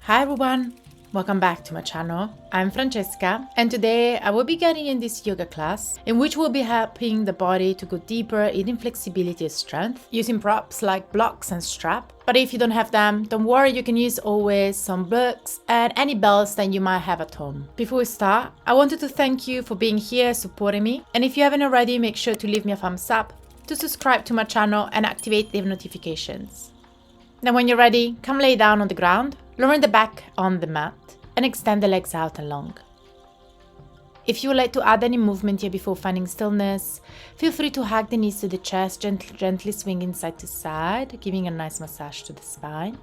Hi everyone, welcome back to my channel. I'm Francesca and today I will be getting in this yoga class in which we'll be helping the body to go deeper in flexibility and strength using props like blocks and strap. But if you don't have them, don't worry, you can use always some books and any belts that you might have at home. Before we start, I wanted to thank you for being here, supporting me, and if you haven't already, make sure to leave me a thumbs up, to subscribe to my channel and activate the notifications. Then when you're ready, come lay down on the ground, lowering the back on the mat and extend the legs out and long. If you would like to add any movement here before finding stillness, feel free to hug the knees to the chest, gently swinging side to side, giving a nice massage to the spine.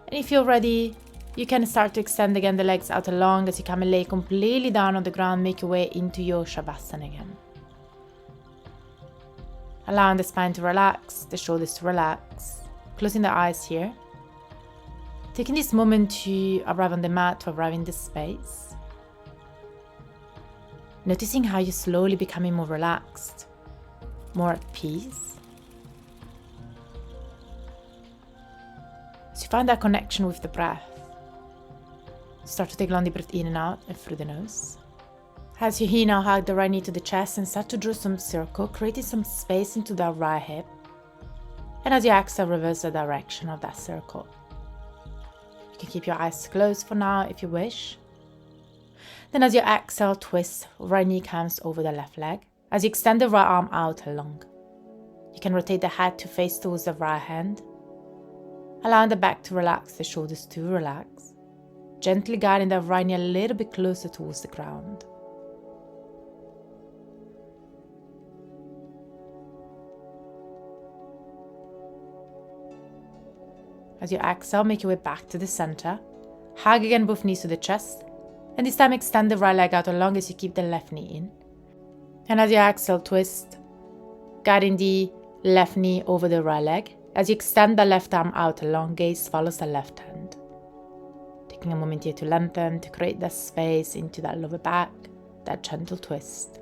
And if you're ready, you can start to extend again the legs out and long as you come and lay completely down on the ground, make your way into your Shavasana again. Allowing the spine to relax, the shoulders to relax, closing the eyes here. Taking this moment to arrive on the mat, to arrive in this space. Noticing how you're slowly becoming more relaxed, more at peace. As you find that connection with the breath, start to take a long deep breath in and out and through the nose. As you inhale, hug the right knee to the chest and start to draw some circle, creating some space into the right hip. And as you exhale, reverse the direction of that circle. You can keep your eyes closed for now if you wish. Then as you exhale, twist, right knee comes over the left leg. As you extend the right arm out and long. You can rotate the head to face towards the right hand. Allowing the back to relax, the shoulders to relax. Gently guiding the right knee a little bit closer towards the ground. As you exhale, make your way back to the center. Hug again both knees to the chest. And this time extend the right leg out as long as you keep the left knee in. And as you exhale, twist, guiding the left knee over the right leg. As you extend the left arm out, long gaze follows the left hand. Taking a moment here to lengthen, to create that space into that lower back, that gentle twist.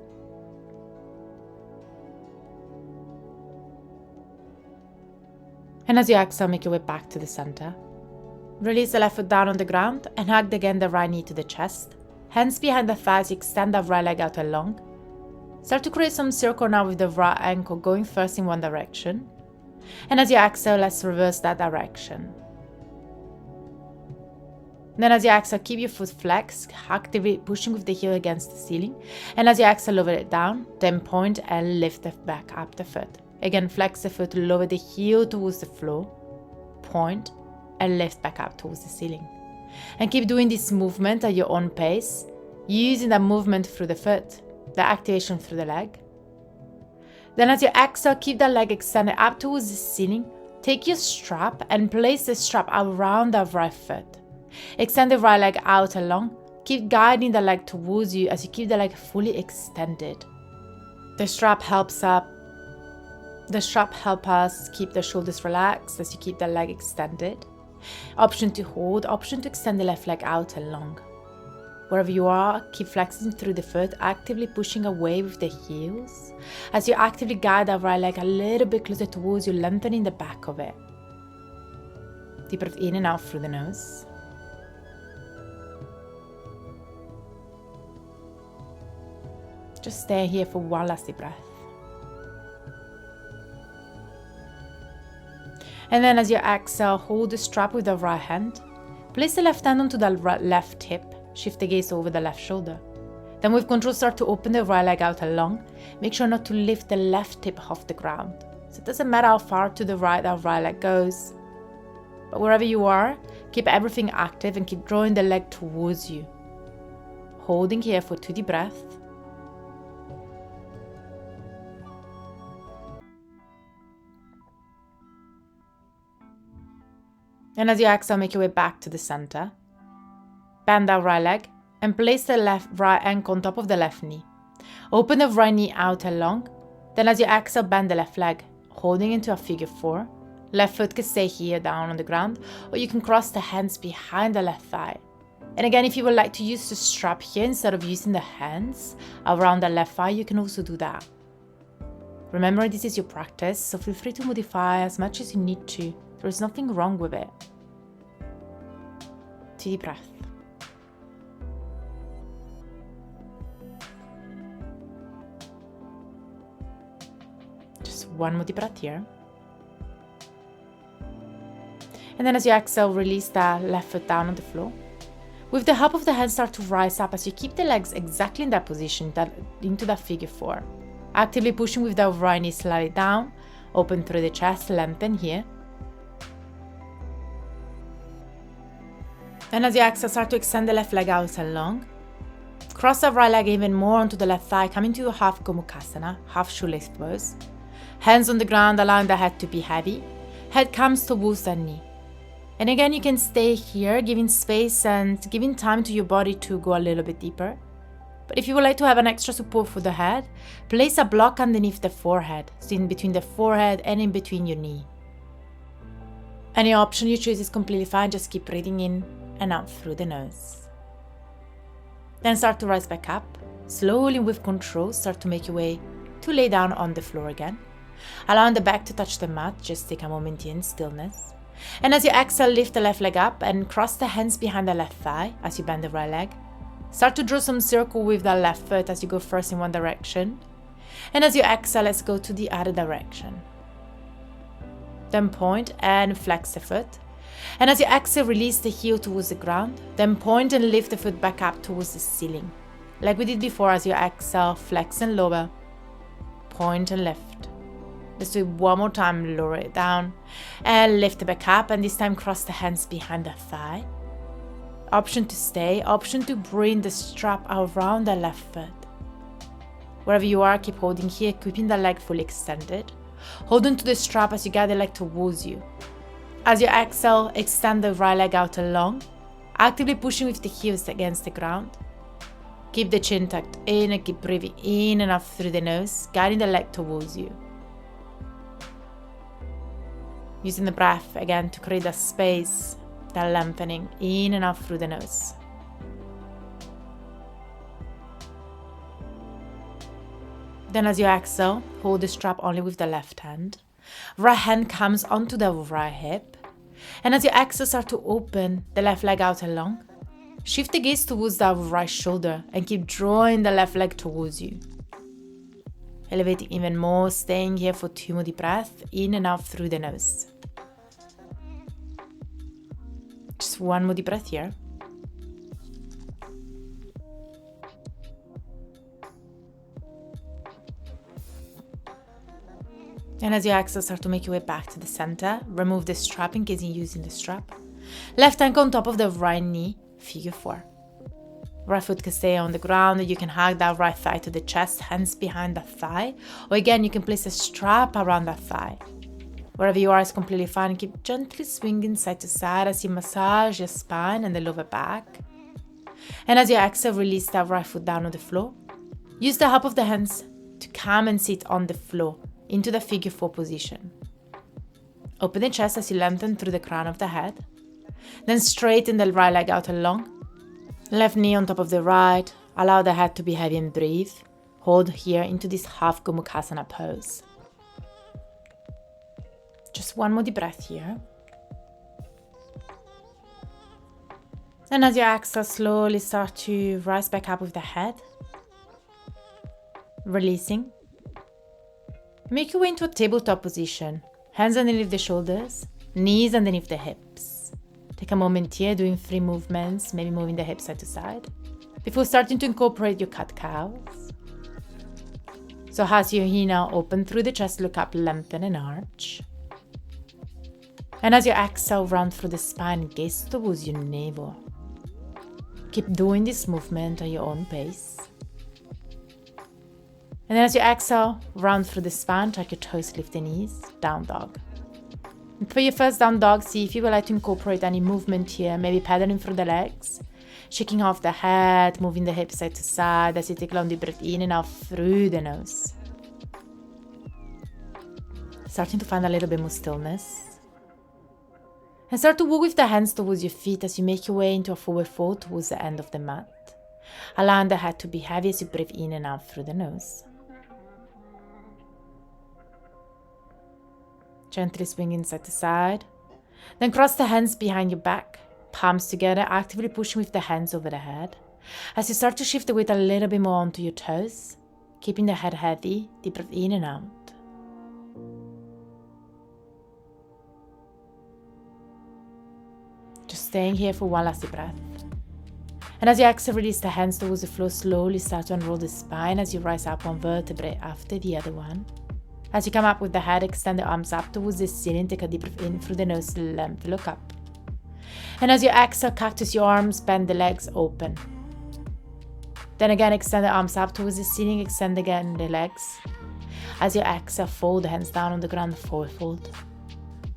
And as you exhale, make your way back to the center. Release the left foot down on the ground and hug again the right knee to the chest. Hands behind the thighs, extend the right leg out and long. Start to create some circle now with the right ankle going first in one direction. And as you exhale, let's reverse that direction. Then as you exhale, keep your foot flexed, actively pushing with the heel against the ceiling. And as you exhale, lower it down, then point and lift the back up the foot. Again, flex the foot, lower the heel towards the floor, point, and lift back up towards the ceiling. And keep doing this movement at your own pace, using that movement through the foot, the activation through the leg. Then as you exhale, keep the leg extended up towards the ceiling. Take your strap and place the strap around the right foot. Extend the right leg out and long. Keep guiding the leg towards you as you keep the leg fully extended. The strap helps us keep the shoulders relaxed as you keep the leg extended. Option to hold, option to extend the left leg out and long. Wherever you are, keep flexing through the foot, actively pushing away with the heels. As you actively guide the right leg a little bit closer towards you, lengthening the back of it. Deep breath in and out through the nose. Just stay here for one last deep breath. And then as you exhale, hold the strap with the right hand. Place the left hand onto the left hip. Shift the gaze over the left shoulder. Then with control, start to open the right leg out and long. Make sure not to lift the left hip off the ground. So it doesn't matter how far to the right that right leg goes. But wherever you are, keep everything active and keep drawing the leg towards you. Holding here for 2 deep breaths. And as you exhale, make your way back to the center. Bend that right leg and place the right ankle on top of the left knee. Open the right knee out and long. Then as you exhale, bend the left leg, holding into a figure 4. Left foot can stay here down on the ground, or you can cross the hands behind the left thigh. And again, if you would like to use the strap here instead of using the hands around the left thigh, you can also do that. Remember, this is your practice, so feel free to modify as much as you need to There is nothing wrong with it. Deep breath. Just one more deep breath here. And then as you exhale, release the left foot down on the floor. With the help of the hands, start to rise up as you keep the legs exactly in that position, into that figure 4. Actively pushing with the right knee slightly down, open through the chest, lengthen here. And as you exhale, start to extend the left leg out and long. Cross the right leg even more onto the left thigh, coming to a half gomukhasana, half shoelace pose. Hands on the ground, allowing the head to be heavy. Head comes towards the knee. And again, you can stay here, giving space and giving time to your body to go a little bit deeper. But if you would like to have an extra support for the head, place a block underneath the forehead, so in between the forehead and in between your knee. Any option you choose is completely fine, just keep breathing in and out through the nose. Then start to rise back up. Slowly with control, start to make your way to lay down on the floor again. Allowing the back to touch the mat, just take a moment here in stillness. And as you exhale, lift the left leg up and cross the hands behind the left thigh as you bend the right leg. Start to draw some circle with the left foot as you go first in one direction. And as you exhale, let's go to the other direction. Then point and flex the foot. And as you exhale, release the heel towards the ground. Then point and lift the foot back up towards the ceiling. Like we did before, as you exhale, flex and lower. Point and lift. Let's do it one more time, lower it down. And lift it back up, and this time cross the hands behind the thigh. Option to stay, option to bring the strap around the left foot. Wherever you are, keep holding here, keeping the leg fully extended. Hold on to the strap as you guide the leg towards you. As you exhale, extend the right leg out and long, actively pushing with the heels against the ground. Keep the chin tucked in and keep breathing in and out through the nose, guiding the leg towards you. Using the breath again to create that space, that lengthening in and out through the nose. Then as you exhale, hold the strap only with the left hand. Right hand comes onto the right hip. And as you exhale, start to open the left leg out and long. Shift the gaze towards the right shoulder and keep drawing the left leg towards you. Elevating even more, staying here for 2 more deep breaths, in and out through the nose. Just 1 more deep breath here. And as you exhale, start to make your way back to the center. Remove the strap in case you're using the strap. Left ankle on top of the right knee, figure 4. Right foot can stay on the ground. You can hug that right thigh to the chest, hands behind the thigh. Or again, you can place a strap around that thigh. Wherever you are is completely fine. Keep gently swinging side to side as you massage your spine and the lower back. And as you exhale, release that right foot down on the floor. Use the help of the hands to come and sit on the floor into the figure 4 position. Open the chest as you lengthen through the crown of the head. Then straighten the right leg out and long. Left knee on top of the right. Allow the head to be heavy and breathe. Hold here into this half gomukhasana pose. Just 1 more deep breath here. And as you exhale, slowly start to rise back up with the head. Releasing. Make your way into a tabletop position. Hands underneath the shoulders, knees underneath the hips. Take a moment here doing 3 movements, maybe moving the hips side to side, before starting to incorporate your cat cows. So as you're here now, open through the chest, look up, lengthen and arch. And as you exhale, round through the spine, gaze towards your navel. Keep doing this movement at your own pace. And then as you exhale, round through the spine, tuck your toes, lift the knees, down dog. And for your first down dog, see if you would like to incorporate any movement here, maybe pedaling through the legs, shaking off the head, moving the hips side to side as you take a long deep breath in and out through the nose. Starting to find a little bit more stillness. And start to walk with the hands towards your feet as you make your way into a forward fold towards the end of the mat. Allowing the head to be heavy as you breathe in and out through the nose. Gently swinging side to side. Then cross the hands behind your back, palms together, actively pushing with the hands over the head. As you start to shift the weight a little bit more onto your toes, keeping the head heavy, deep breath in and out. Just staying here for one last deep breath. And as you exhale, release the hands towards the floor, slowly start to unroll the spine as you rise up one vertebrae after the other one. As you come up with the head, extend the arms up towards the ceiling, take a deep breath in through the nose, length, look up. And as you exhale, cactus your arms, bend the legs, open. Then again, extend the arms up towards the ceiling, extend again the legs. As you exhale, fold the hands down on the ground, forward fold.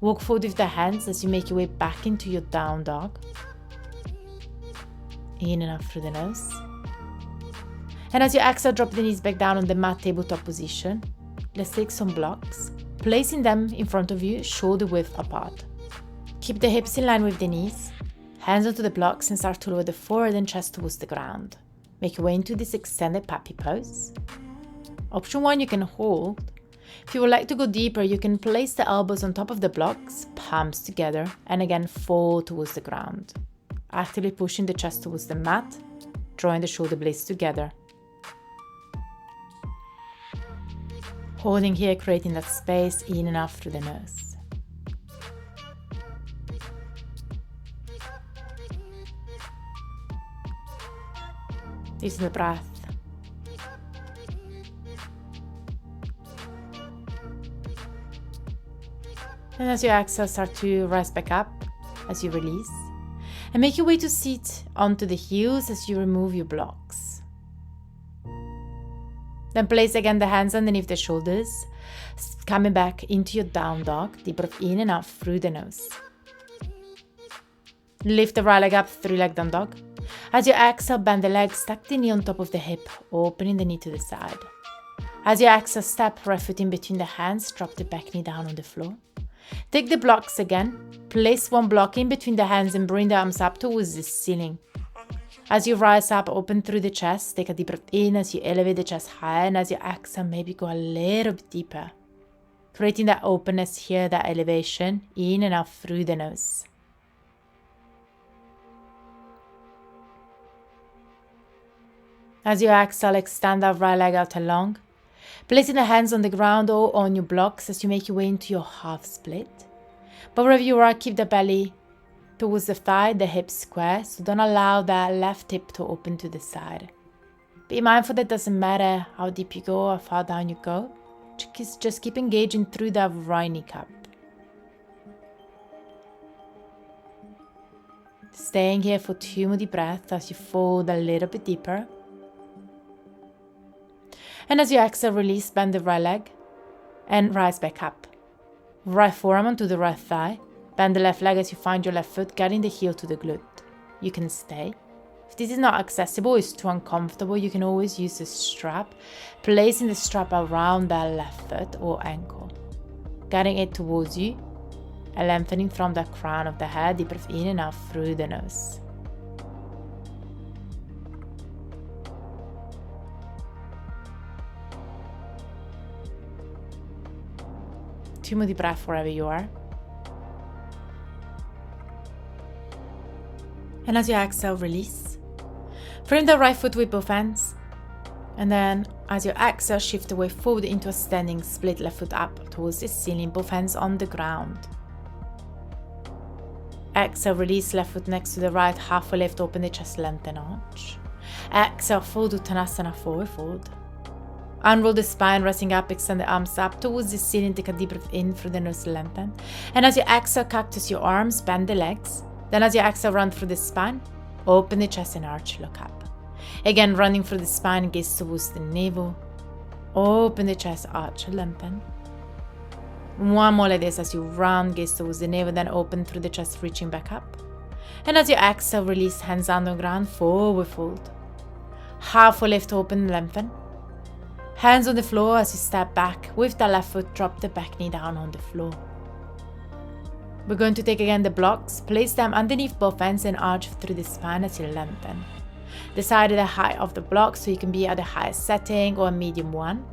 Walk forward with the hands as you make your way back into your down dog. In and out through the nose. And as you exhale, drop the knees back down on the mat tabletop position. Let's take some blocks, placing them in front of you, shoulder width apart. Keep the hips in line with the knees, hands onto the blocks and start to lower the forehead and chest towards the ground. Make your way into this extended puppy pose. Option 1, you can hold. If you would like to go deeper, you can place the elbows on top of the blocks, palms together, and again fold towards the ground. Actively pushing the chest towards the mat, drawing the shoulder blades together. Holding here, creating that space in and out through the nose. Using the breath. And as you exhale, start to rise back up as you release. And make your way to sit onto the heels as you remove your blocks. Then place again the hands underneath the shoulders, coming back into your down dog. Deep breath in and out through the nose. Lift the right leg up, 3-leg down dog. As you exhale, bend the leg, stack the knee on top of the hip, opening the knee to the side. As you exhale, step right foot in between the hands, drop the back knee down on the floor. Take the blocks again, place one block in between the hands and bring the arms up towards the ceiling. As you rise up, open through the chest, take a deep breath in as you elevate the chest higher, and as you exhale, maybe go a little bit deeper. Creating that openness here, that elevation, in and out through the nose. As you exhale, extend that right leg out long. Placing the hands on the ground or on your blocks as you make your way into your half split. But wherever you are, keep the belly towards the thigh, the hips square, so don't allow that left hip to open to the side. Be mindful that it doesn't matter how deep you go or how far down you go. Just keep engaging through that right kneecap. Staying here for 2 more deep breaths as you fold a little bit deeper. And as you exhale, release, bend the right leg and rise back up. Right forearm onto the right thigh. Bend the left leg as you find your left foot, guiding the heel to the glute. You can stay. If this is not accessible, it's too uncomfortable, you can always use the strap, placing the strap around that left foot or ankle, guiding it towards you and lengthening from the crown of the head. Deep breath in and out through the nose. Two more deep breaths wherever you are. And as you exhale, release. Frame the right foot with both hands. And then as you exhale, shift the weight forward into a standing split left foot up towards the ceiling, both hands on the ground. Exhale, release left foot next to the right, halfway lift, open the chest, lengthen arch. Exhale, fold Uttanasana, forward fold. Unroll the spine, resting up, extend the arms up towards the ceiling, take a deep breath in through the nose, lengthen. And as you exhale, cactus your arms, bend the legs. Then as you exhale, run through the spine, open the chest and arch, look up. Again, running through the spine, gaze towards the navel. Open the chest, arch, lengthen. One more like this as you run, gaze towards the navel, then open through the chest, reaching back up. And as you exhale, release, hands on the ground, forward fold. Halfway lift, open, lengthen. Hands on the floor as you step back. With the left foot, drop the back knee down on the floor. We're going to take again the blocks, place them underneath both hands and arch through the spine as you lengthen. Decide the height of the block so you can be at the highest setting or a medium one.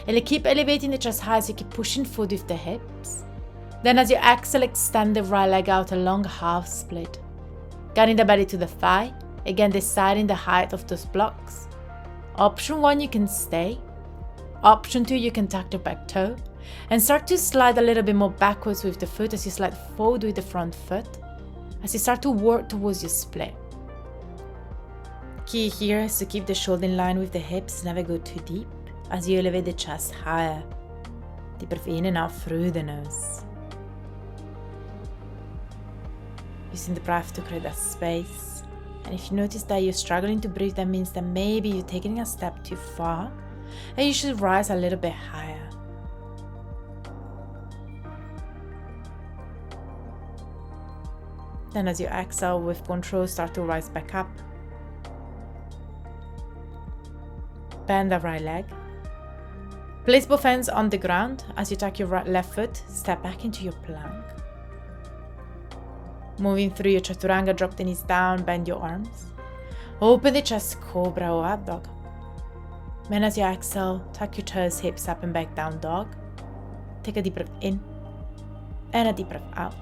And keep elevating the chest high as you keep pushing forward with the hips. Then as you exhale, extend the right leg out a long half split. Guiding the belly to the thigh, again deciding the height of those blocks. Option 1, you can stay. Option 2, you can tuck the back toe and start to slide a little bit more backwards with the foot as you slide forward with the front foot, as you start to work towards your split. Key here is to keep the shoulder in line with the hips, never go too deep, as you elevate the chest higher. Deep breath in and out through the nose. Using the breath to create that space. And if you notice that you're struggling to breathe, that means that maybe you're taking a step too far and you should rise a little bit higher. Then as you exhale with control, start to rise back up. Bend the right leg. Place both hands on the ground. As you tuck your left foot, step back into your plank. Moving through your chaturanga, drop the knees down, bend your arms. Open the chest, cobra or up dog. Then as you exhale, tuck your toes, hips up and back, down dog. Take a deep breath in and a deep breath out.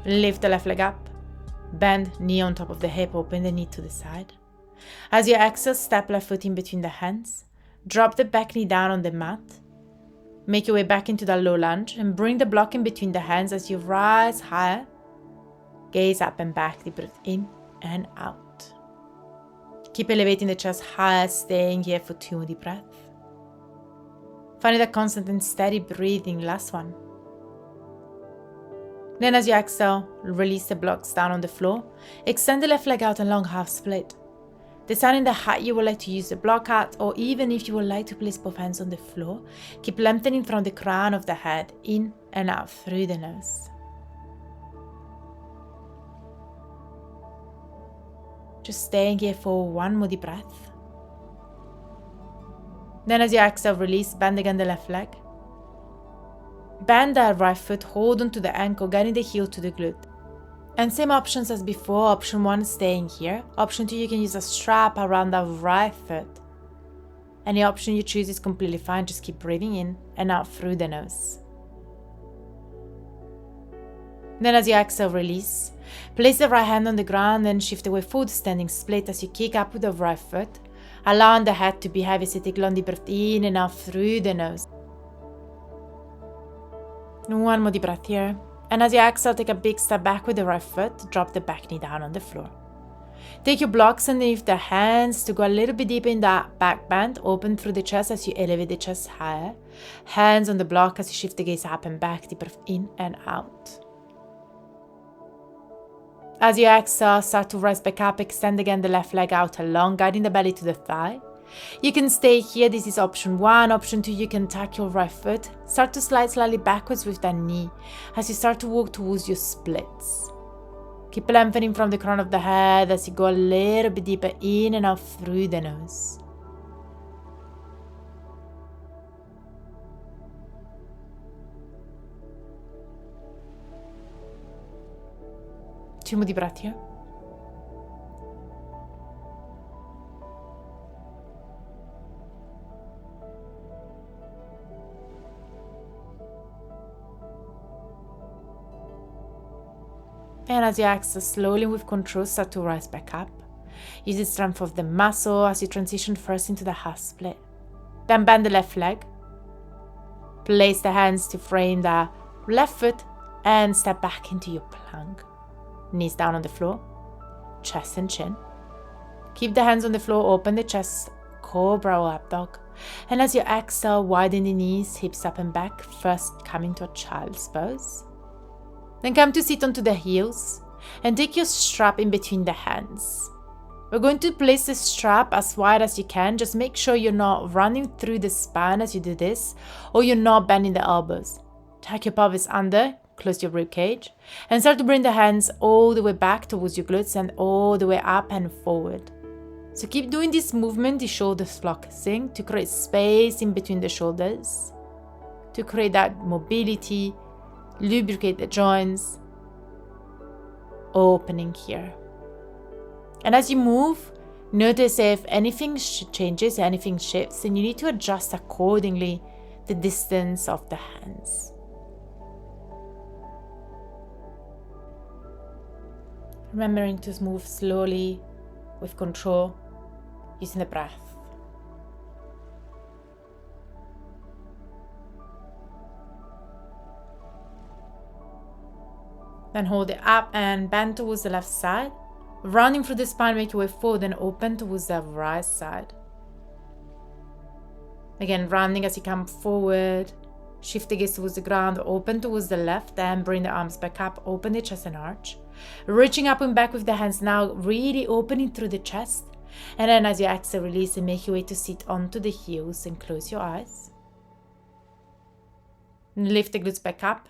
Lift the left leg up. Bend, knee on top of the hip, open the knee to the side. As you exhale, step left foot in between the hands. Drop the back knee down on the mat. Make your way back into that low lunge and bring the block in between the hands as you rise higher. Gaze up and back, deep breath in and out. Keep elevating the chest higher, staying here for 2 deep breaths. Finding that constant and steady breathing, last one. Then as you exhale, release the blocks down on the floor. Extend the left leg out and long half split. Deciding the height you would like to use the block at, or even if you would like to place both hands on the floor, keep lengthening from the crown of the head, in and out through the nose. Just staying here for 1 more deep breath. Then as you exhale, release, bend again the left leg. Bend the right foot, hold on to the ankle, guiding the heel to the glute. And same options as before. Option 1, staying here. Option 2, you can use a strap around the right foot. Any option you choose is completely fine. Just keep breathing in and out through the nose. Then as you exhale, release. Place the right hand on the ground and shift away forward, standing split as you kick up with the right foot. Allowing the head to be heavy, so take long deep breath in and out through the nose. 1 more deep breath here. And as you exhale, take a big step back with the right foot. Drop the back knee down on the floor. Take your blocks underneath the hands to go a little bit deeper in that back bend. Open through the chest as you elevate the chest higher. Hands on the block as you shift the gaze up and back. Deep breath in and out. As you exhale, start to rise back up. Extend again the left leg out long, guiding the belly to the thigh. You can stay here. This is option 1. Option 2, you can tuck your right foot. Start to slide slightly backwards with that knee as you start to walk towards your splits. Keep lengthening from the crown of the head as you go a little bit deeper in and out through the nose. Two more deep breaths here. And as you exhale, slowly with control, start to rise back up. Use the strength of the muscle as you transition first into the half split. Then bend the left leg. Place the hands to frame the left foot and step back into your plank. Knees down on the floor, chest and chin. Keep the hands on the floor, open the chest, cobra or up dog. And as you exhale, widen the knees, hips up and back, first coming to a child's pose. Then come to sit onto the heels and take your strap in between the hands. We're going to place the strap as wide as you can. Just make sure you're not running through the spine as you do this, or you're not bending the elbows. Tuck your pelvis under, close your rib cage, and start to bring the hands all the way back towards your glutes and all the way up and forward. So keep doing this movement, the shoulders flexing, to create space in between the shoulders, to create that mobility, lubricate the joints, opening here. And as you move, notice if anything changes, anything shifts, and you need to adjust accordingly the distance of the hands. Remembering to move slowly with control, using the breath. Then hold it up and bend towards the left side. Rounding through the spine, make your way forward and open towards the right side. Again, rounding as you come forward. Shift the gaze towards the ground, open towards the left, and bring the arms back up, open the chest and arch. Reaching up and back with the hands now, really opening through the chest. And then as you exhale, release and make your way to sit onto the heels and close your eyes. And lift the glutes back up.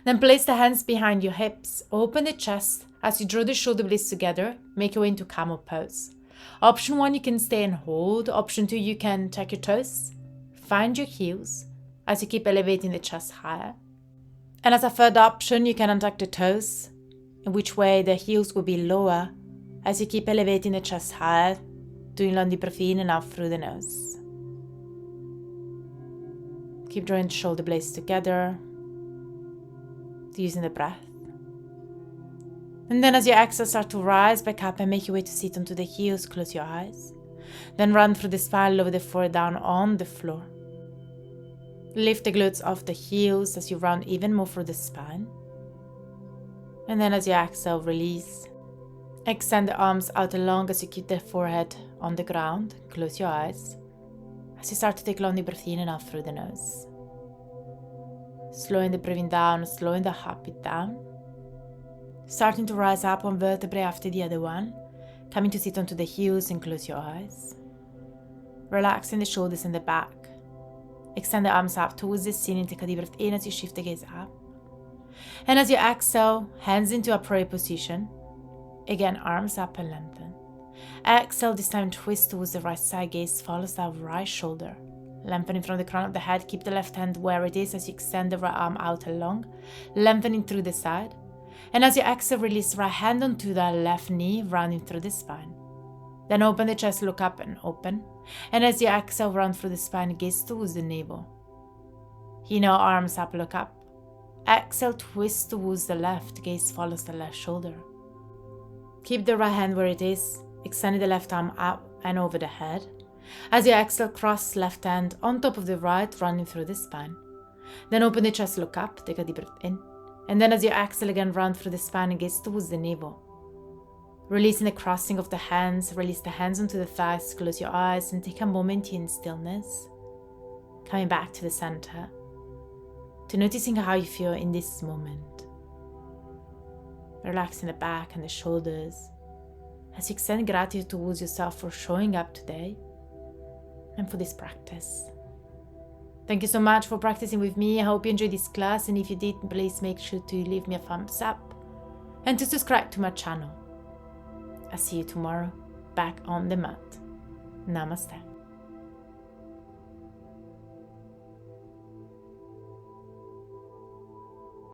Then place the hands behind your hips, open the chest. As you draw the shoulder blades together, make your way into camel pose. Option 1, you can stay and hold. Option 2, you can tuck your toes. Find your heels as you keep elevating the chest higher. And as a third option, you can untuck the toes, in which way the heels will be lower as you keep elevating the chest higher, doing long deep breath in and out through the nose. Keep drawing the shoulder blades together, using the breath. And then as you exhale, start to rise back up and make your way to sit onto the heels, close your eyes. Then run through the spine, lower the forehead down on the floor. Lift the glutes off the heels as you round even more through the spine. And then as you exhale, release. Extend the arms out long as you keep the forehead on the ground. Close your eyes. As you start to take long deep breath in and out through the nose. Slowing the breathing down, slowing the heartbeat down. Starting to rise up one vertebrae after the other one. Coming to sit onto the heels and close your eyes. Relaxing the shoulders and the back. Extend the arms up towards the ceiling. Take a deep breath in as you shift the gaze up. And as you exhale, hands into a prayer position. Again, arms up and lengthen. Exhale, this time twist towards the right side. Gaze follows that right shoulder. Lengthening from the crown of the head. Keep the left hand where it is as you extend the right arm out and long. Lengthening through the side. And as you exhale, release right hand onto the left knee, rounding through the spine. Then open the chest, look up and open. And as you exhale, round through the spine, gaze towards the navel. Inhale, arms up, look up. Exhale, twist towards the left, gaze follows the left shoulder. Keep the right hand where it is, extending the left arm up and over the head. As you exhale, cross left hand on top of the right, running through the spine. Then open the chest, look up, take a deep breath in. And then as you exhale again, round through the spine and gaze towards the navel. Releasing the crossing of the hands, release the hands onto the thighs, close your eyes and take a moment in stillness. Coming back to the center, to noticing how you feel in this moment. Relaxing the back and the shoulders as you extend gratitude towards yourself for showing up today and for this practice. Thank you so much for practicing with me. I hope you enjoyed this class, and if you did, please make sure to leave me a thumbs up and to subscribe to my channel. I'll see you tomorrow back on the mat. Namaste.